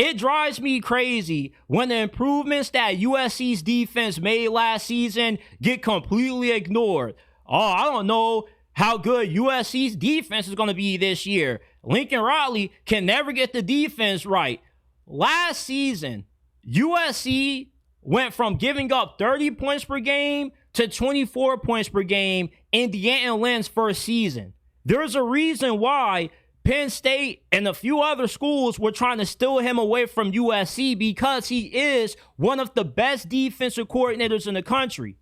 It drives me crazy when the improvements that USC's defense made last season get completely ignored. Oh, I don't know how good USC's defense is going to be this year. Lincoln Riley can never get the defense right. Last season, USC went from giving up 30 points per game to 24 points per game in D'Anton Lynn's first season. There's a reason why Penn State and a few other schools were trying to steal him away from USC, because he is one of the best defensive coordinators in the country.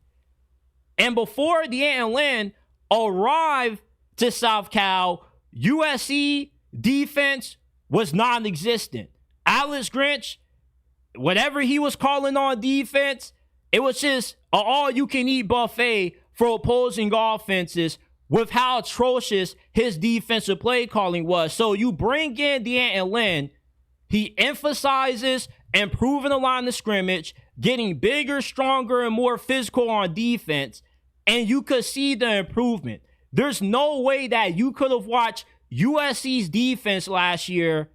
And before D'Anton Lynn arrived to South Cal, USC defense was non-existent. Alex Grinch, whatever he was calling on defense, it was just an all-you-can-eat buffet for opposing offenses with how atrocious his defensive play calling was. So you bring in D'Anton Lynn, he emphasizes improving the line of scrimmage, getting bigger, stronger, and more physical on defense, and you could see the improvement. There's no way that you could have watched USC's defense last year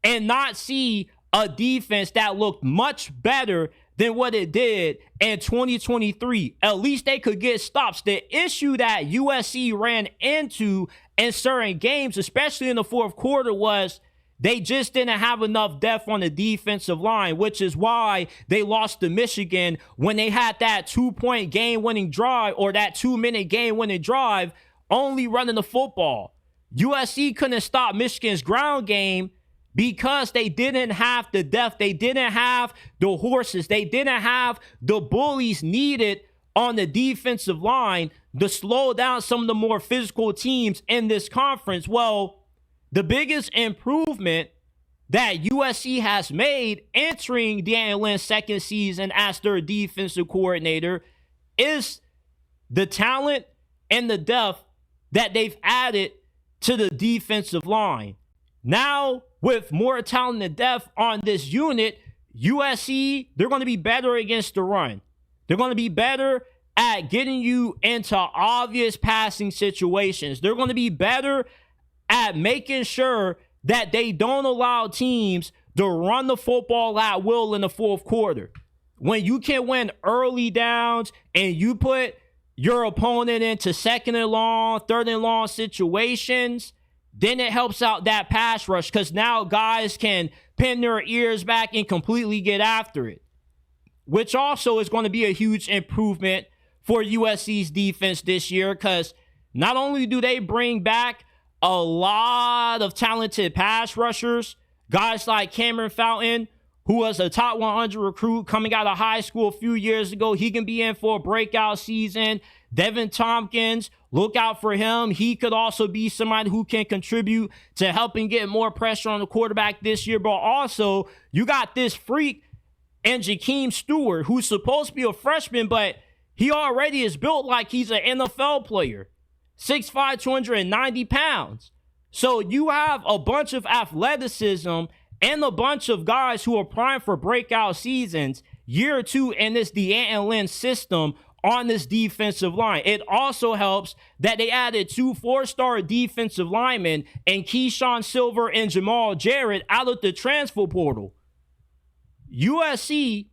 and not see a defense that looked much better than what it did in 2023. At least they could get stops. The issue that USC ran into in certain games, especially in the fourth quarter, was they just didn't have enough depth on the defensive line, which is why they lost to Michigan when they had that 2-point game-winning drive, or that 2-minute game-winning drive, only running the football. USC couldn't stop Michigan's ground game because they didn't have the depth, they didn't have the horses, they didn't have the bullies needed on the defensive line to slow down some of the more physical teams in this conference. Well, the biggest improvement that USC has made entering D'Anton Lynn's second season as their defensive coordinator is the talent and the depth that they've added to the defensive line. Now, with more talent and depth on this unit, USC, they're going to be better against the run. They're going to be better at getting you into obvious passing situations. They're going to be better at making sure that they don't allow teams to run the football at will in the fourth quarter. When you can win early downs and you put your opponent into second and long, third and long situations, then it helps out that pass rush, because now guys can pin their ears back and completely get after it, which also is going to be a huge improvement for USC's defense this year, because not only do they bring back a lot of talented pass rushers, guys like Cameron Fountain, who was a top 100 recruit coming out of high school a few years ago. He can be in for a breakout season. Devin Tompkins, look out for him. He could also be somebody who can contribute to helping get more pressure on the quarterback this year. But also, you got this freak and Jakeem Stewart, who's supposed to be a freshman, but he already is built like he's an NFL player. 6'5", 290 pounds. So you have a bunch of athleticism and a bunch of guys who are primed for breakout seasons year two in this D'Anton Lynn system on this defensive line. It also helps that they added 2 4-star defensive linemen and Keyshawn Silver and Jamal Jarrett out of the transfer portal. USC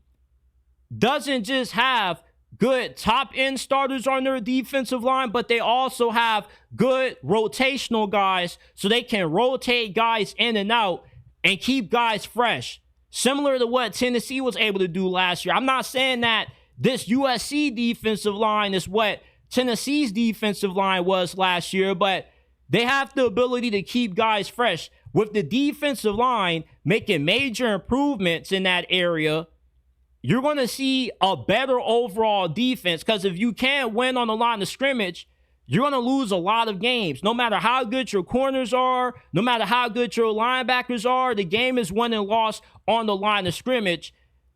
doesn't just have good top-end starters on their defensive line, but they also have good rotational guys, so they can rotate guys in and out and keep guys fresh, similar to what Tennessee was able to do last year. I'm not saying that this USC defensive line is what Tennessee's defensive line was last year, but they have the ability to keep guys fresh. With the defensive line making major improvements in that area, you're going to see a better overall defense, because if you can't win on the line of scrimmage, you're going to lose a lot of games. No matter how good your corners are, no matter how good your linebackers are, the game is won and lost on the line of scrimmage.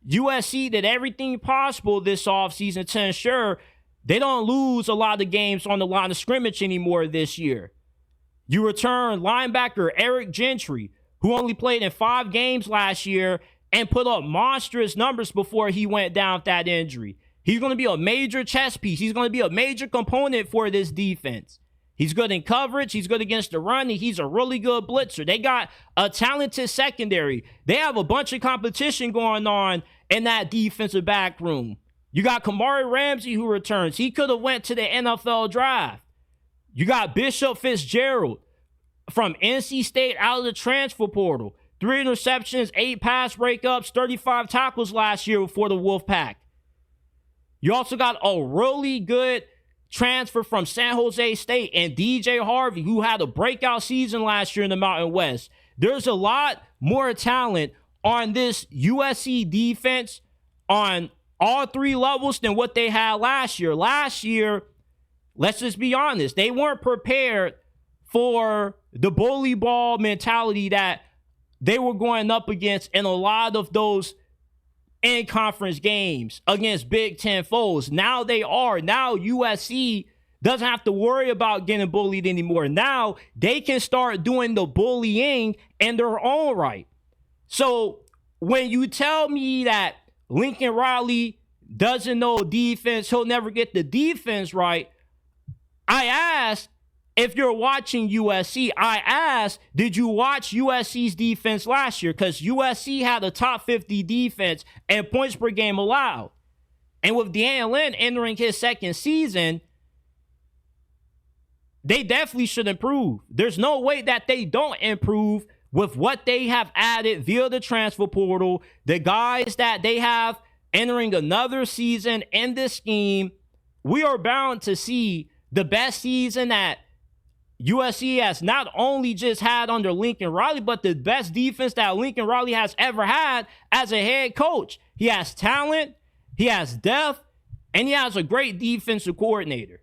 USC did everything possible this offseason to ensure they don't lose a lot of games on the line of scrimmage anymore this year. You return linebacker Eric Gentry, who only played in 5 games last year and put up monstrous numbers before he went down with that injury. He's going to be a major chess piece. He's going to be a major component for this defense. He's good in coverage. He's good against the run. He's a really good blitzer. They got a talented secondary. They have a bunch of competition going on in that defensive back room. You got Kamari Ramsey who returns. He could have went to the NFL draft. You got Bishop Fitzgerald from NC State out of the transfer portal. 3 interceptions, 8 pass breakups, 35 tackles last year for the Wolfpack. You also got a really good transfer from San Jose State and DJ Harvey, who had a breakout season last year in the Mountain West. There's a lot more talent on this USC defense on all 3 levels than what they had last year. Last year, let's just be honest, they weren't prepared for the bully ball mentality that they were going up against in a lot of those in-conference games against Big Ten foes. Now they are. Now USC doesn't have to worry about getting bullied anymore. Now they can start doing the bullying in their own right. So when you tell me that Lincoln Riley doesn't know defense, he'll never get the defense right, I ask, if you're watching USC, I ask, did you watch USC's defense last year? Because USC had a top 50 defense and points per game allowed. And with D'Anton Lynn entering his second season, they definitely should improve. There's no way that they don't improve with what they have added via the transfer portal, the guys that they have entering another season in this scheme. We are bound to see the best season that USC has not only just had under Lincoln Riley, but the best defense that Lincoln Riley has ever had as a head coach. He has talent, he has depth, and he has a great defensive coordinator.